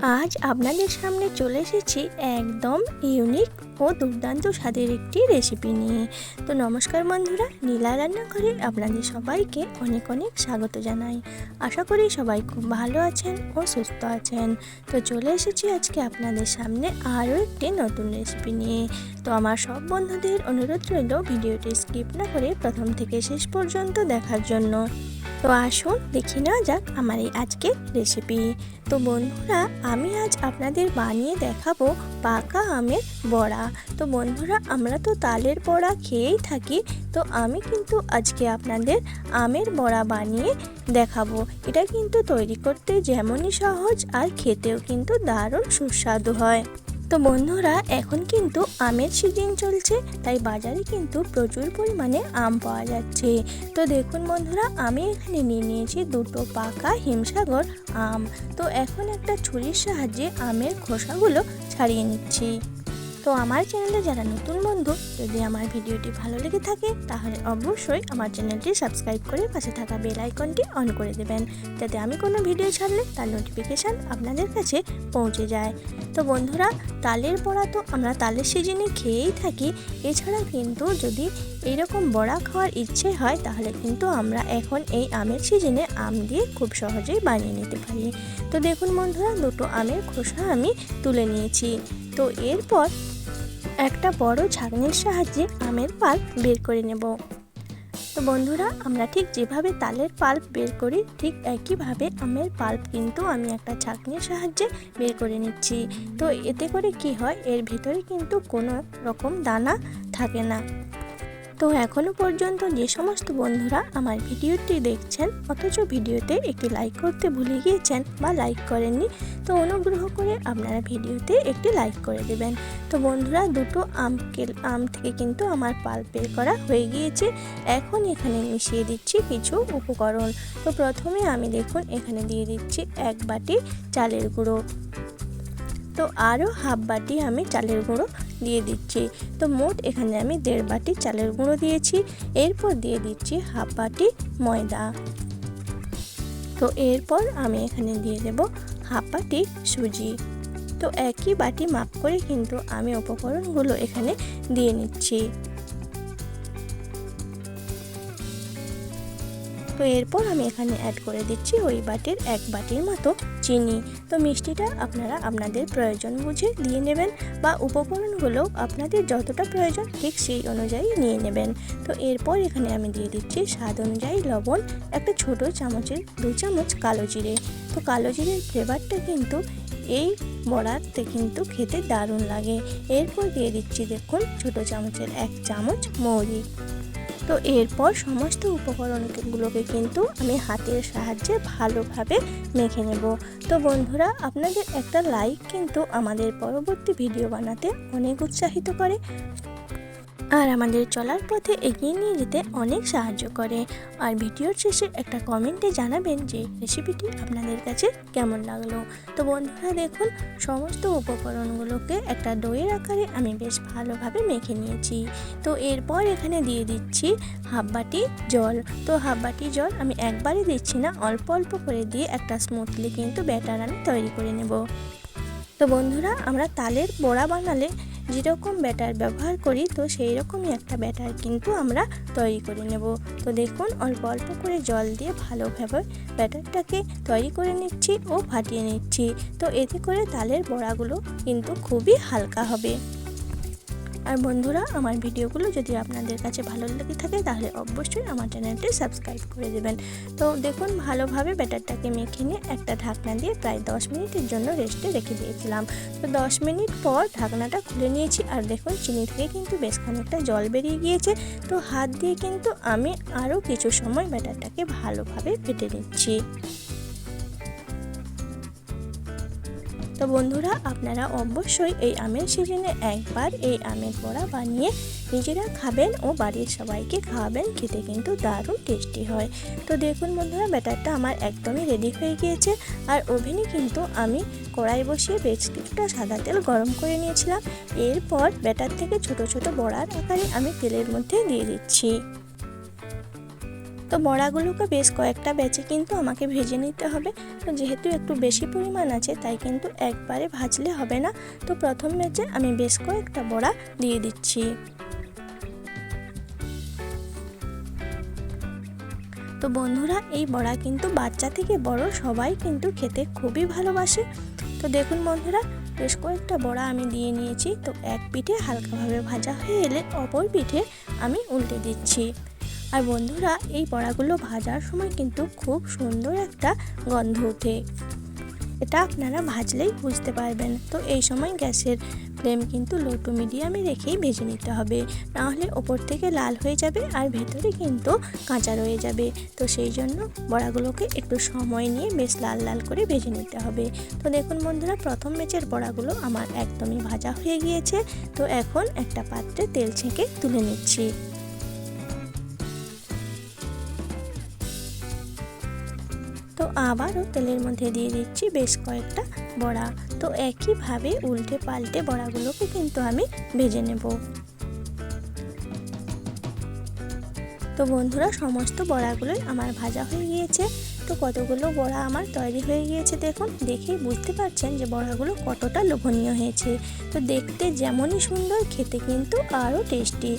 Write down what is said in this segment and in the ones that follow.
আজ আপনাদের সামনে চলে এসেছি একদম ইউনিক ও দুর্দান্ত স্বাদের একটি রেসিপি নিয়ে। তো নমস্কার বন্ধুরা, নীলা রান্নাঘরে আপনাদের সবাইকে অনেক অনেক স্বাগত জানাই। আশা করি সবাই খুব ভালো আছেন ও সুস্থ আছেন। তো চলে এসেছি আজকে আপনাদের সামনে আরও একটি নতুন রেসিপি নিয়ে। তো আমার সব বন্ধুদের অনুরোধ রইল ভিডিওটি স্কিপ না করে প্রথম থেকে শেষ পর্যন্ত দেখার জন্য। তো আসুন দেখি না যাক আমার এই আজকের রেসিপি। তো বন্ধুরা, আমি আজ আপনাদের বানিয়ে দেখাবো পাকা আমের বড়া। তো বন্ধুরা, আমরা তো তালের বড়া খেয়েই থাকি, তো আমি কিন্তু আজকে আপনাদের আমের বড়া বানিয়ে দেখাবো। এটা কিন্তু তৈরি করতে যেমনই সহজ আর খেতেও কিন্তু দারুণ সুস্বাদু হয়। তো বন্ধুরা, এখন কিন্তু আমের সিজন চলছে, তাই বাজারে কিন্তু প্রচুর পরিমাণে আম পাওয়া যাচ্ছে। তো দেখুন বন্ধুরা, আমি এখানে নিয়ে নিয়েছি দুটো পাকা হিমসাগর আম। তো এখন একটা ছুরির সাহায্যে আমের খোসাগুলো ছাড়িয়ে নিচ্ছি। তো আমার চ্যানেলে যারা নতুন বন্ধু, যদি আমার ভিডিওটি ভালো লেগে থাকে তাহলে অবশ্যই আমার চ্যানেলটি সাবস্ক্রাইব করে পাশে থাকা বেল আইকনটি অন করে দেবেন, যাতে আমি কোনো ভিডিও ছাড়লে তার নোটিফিকেশান আপনাদের কাছে পৌঁছে যায়। তো বন্ধুরা, তালের বড়া তো আমরা তালের সিজনে খেয়েই থাকি। এছাড়া কিন্তু যদি এইরকম বড়া খাওয়ার ইচ্ছে হয় তাহলে কিন্তু আমরা এখন এই আমের সিজনে আম দিয়ে খুব সহজেই বানিয়ে নিতে পারি। তো দেখুন বন্ধুরা, দুটো আমের খোসা আমি তুলে নিয়েছি। তো এরপর একটা বড় ছাঁকনির সাহায্যে আমের পাল্প বের করে নেব। তো বন্ধুরা, আমরা ঠিক যেভাবে তালের পাল্প বের করি ঠিক একইভাবে আমের পাল্প কিন্তু আমি একটা ছাঁকনির সাহায্যে বের করে নিচ্ছি। তো এতে করে কি হয়, এর ভিতরে কিন্তু কোনো রকম দানা থাকে না। তো এখনও পর্যন্ত যে সমস্ত বন্ধুরা আমার ভিডিওটি দেখছেন অথচ ভিডিওতে একটি লাইক করতে ভুলে গিয়েছেন বা লাইক করেননি, তো অনুগ্রহ করে আপনারা ভিডিওতে একটি লাইক করে দেবেন। তো বন্ধুরা, দুটো আম থেকে কিন্তু আমার পাল্প বের করা হয়ে গিয়েছে। এখন এখানে মিশিয়ে দিচ্ছি কিছু উপকরণ। তো প্রথমে আমি দেখুন এখানে দিয়ে দিচ্ছি 1 বাটি চালের গুঁড়ো। তো আরও হাফ বাটি আমি চালের গুঁড়ো দিয়ে দিচ্ছি। তো মোট এখানে আমি 1.5 বাটি চালের গুঁড়ো দিয়েছি। এরপর দিয়ে দিচ্ছি হাফ বাটি ময়দা। তো এরপর আমি এখানে দিয়ে দেব হাফ বাটি সুজি। তো একই বাটি মাপ করে কিন্তু আমি উপকরণগুলো এখানে দিয়ে নিচ্ছি। তো এরপর আমি এখানে অ্যাড করে দিচ্ছি ওই বাটির 1 বাটির মতো চিনি। তো মিষ্টিটা আপনারা আপনাদের প্রয়োজন বুঝে দিয়ে নেবেন, বা উপকরণগুলো আপনাদের যতটা প্রয়োজন ঠিক সেই অনুযায়ী নিয়ে নেবেন। তো এরপর এখানে আমি দিয়ে দিচ্ছি স্বাদ অনুযায়ী লবণ, একটা ছোট চামচের 2 চামচ কালো জিরে। তো কালো জিরের ফ্লেভারটা কিন্তু এই বড়াতে কিন্তু খেতে দারুণ লাগে। এরপর দিয়ে দিচ্ছি দেখুন ছোট চামচের 1 চামচ মৌরি। তো এরপর সমস্ত উপকরণগুলোকে কিন্তু আমি হাতের সাহায্যে ভালোভাবে মেখে নেব। তো বন্ধুরা, আপনাদের একটা লাইক কিন্তু আমাদের পরবর্তী ভিডিও বানাতে অনেক উৎসাহিত করে আর আমাদের চলার পথে এগিয়ে নিয়ে যেতে অনেক সাহায্য করে। আর ভিডিওর শেষে একটা কমেন্টে জানাবেন যে রেসিপিটি আপনাদের কাছে কেমন লাগলো। তো বন্ধুরা দেখুন, সমস্ত উপকরণগুলোকে একটা দইয়ের আকারে আমি বেশ ভালোভাবে মেখে নিয়েছি। তো এরপর এখানে দিয়ে দিচ্ছি হাফ বাটি জল। তো হাফ বাটি জল আমি একবারে দিচ্ছি না, অল্প অল্প করে দিয়ে একটা স্মুথলি কিন্তু ব্যাটার আমি তৈরি করে নেব। তো বন্ধুরা, আমরা তালের বড়া বানালে যেরকম ব্যাটার ব্যবহার করি, তো সেই রকমই একটা ব্যাটার কিন্তু আমরা তৈরি করে নেব। তো দেখুন অল্প অল্প করে জল দিয়ে ভালোভাবে ব্যাটারটাকে তৈরি করে নিচ্ছি ও ফাটিয়ে নিচ্ছি। তো এতে করে তালের বড়াগুলো কিন্তু খুবই হালকা হবে। আর বন্ধুরা, আমার ভিডিওগুলো যদি আপনাদের কাছে ভালো লেগে থাকে তাহলে অবশ্যই আমার চ্যানেলটি সাবস্ক্রাইব করে দেবেন। তো দেখুন ভালোভাবে ব্যাটারটাকে মেখে নিয়ে একটা ঢাকনা দিয়ে প্রায় 10 মিনিটের জন্য রেস্টে রেখে দিয়েছিলাম। তো 10 মিনিট পর ঢাকনাটা খুলে নিয়েছি, আর দেখুন চিনি থেকে কিন্তু বেশ খানিকটা জল বেরিয়ে গিয়েছে। তো হাত দিয়ে কিন্তু আমি আরও কিছু সময় ব্যাটারটাকে ভালোভাবে ফেটে নিচ্ছি। তো বন্ধুরা, আপনারা অবশ্যই এই আমের সিজনে একবার এই আমের বড়া বানিয়ে নিজেরা খাবেন ও বাড়ির সবাইকে খাওয়াবেন, খেতে কিন্তু দারুণ টেস্টি হয়। তো দেখুন বন্ধুরা, ব্যাটারটা আমার একদমই রেডি হয়ে গিয়েছে। আর ওভেনে কিন্তু আমি কড়াই বসিয়ে বেশ কিছুটা সাদা তেল গরম করে নিয়েছিলাম। এরপর ব্যাটার থেকে ছোট ছোট বড়ার আকারে আমি তেলের মধ্যে দিয়ে দিচ্ছি। তো বড়াগুলোকে বেশ কয়েকটা ব্যাচে কিন্তু আমাকে ভেজে নিতে হবে। তো যেহেতু একটু বেশি পরিমাণ আছে তাই কিন্তু একবারে ভাজলে হবে না। তো প্রথম ব্যাচে আমি বেশ কয়েকটা বড়া দিয়ে দিচ্ছি। তো বন্ধুরা, এই বড়া কিন্তু বাচ্চা থেকে বড় সবাই কিন্তু খেতে খুবই ভালোবাসে। তো দেখুন বন্ধুরা, বেশ কয়েকটা বড়া আমি দিয়ে নিয়েছি। তো এক পিঠে হালকাভাবে ভাজা হয়ে এলে অপর পিঠে আমি উল্টে দিচ্ছি। আর বন্ধুরা, এই বড়াগুলো ভাজার সময় কিন্তু খুব সুন্দর একটা গন্ধ ওঠে, এটা আপনারা ভাজলেই বুঝতে পারবেন। তো এই সময় গ্যাসের ফ্লেম কিন্তু লো টু মিডিয়ামে রেখেই ভেজে নিতে হবে, নাহলে ওপর থেকে লাল হয়ে যাবে আর ভেতরে কিন্তু কাঁচা রয়ে যাবে। তো সেই জন্য বড়াগুলোকে একটু সময় নিয়ে বেশ লাল লাল করে ভেজে নিতে হবে। তো দেখুন বন্ধুরা, প্রথম ব্যাচের বড়াগুলো আমার একদমই ভাজা হয়ে গিয়েছে। তো এখন একটা পাত্রে তেল ছেঁকে তুলে নিচ্ছি। তো আবারও তেলের মধ্যে দিয়ে দিচ্ছি বেশ কয়েকটা বড়া। তো একইভাবে উল্টে পাল্টে বড়াগুলোকে কিন্তু আমি ভেজে নেব। তো বন্ধুরা, সমস্ত বড়াগুলোই আমার ভাজা হয়ে গিয়েছে। তো কতগুলো বড়া আমার তৈরি হয়ে গিয়েছে দেখুন, দেখেই বুঝতে পারছেন যে বড়াগুলো কতটা লোভনীয় হয়েছে। তো দেখতে যেমনই সুন্দর, খেতে কিন্তু আরও টেস্টি।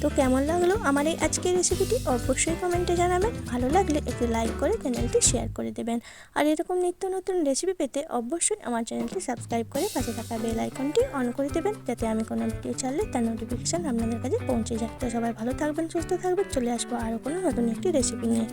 তো কেমন লাগলো আমার এই আজকের রেসিপিটি অবশ্যই কমেন্টে জানাবেন। ভালো লাগলে একটু লাইক করে চ্যানেলটি শেয়ার করে দেবেন। আর এরকম নিত্য নতুন রেসিপি পেতে অবশ্যই আমার চ্যানেলটি সাবস্ক্রাইব করে পাশে থাকা বেল আইকনটি অন করে দেবেন, যাতে আমি কোনো ভিডিও ছাড়লে তার নোটিফিকেশান আপনাদের কাছে পৌঁছে যায়। তো সবাই ভালো থাকবেন, সুস্থ থাকবেন। চলে আসবো আরও কোনো নতুন একটি রেসিপি নিয়ে।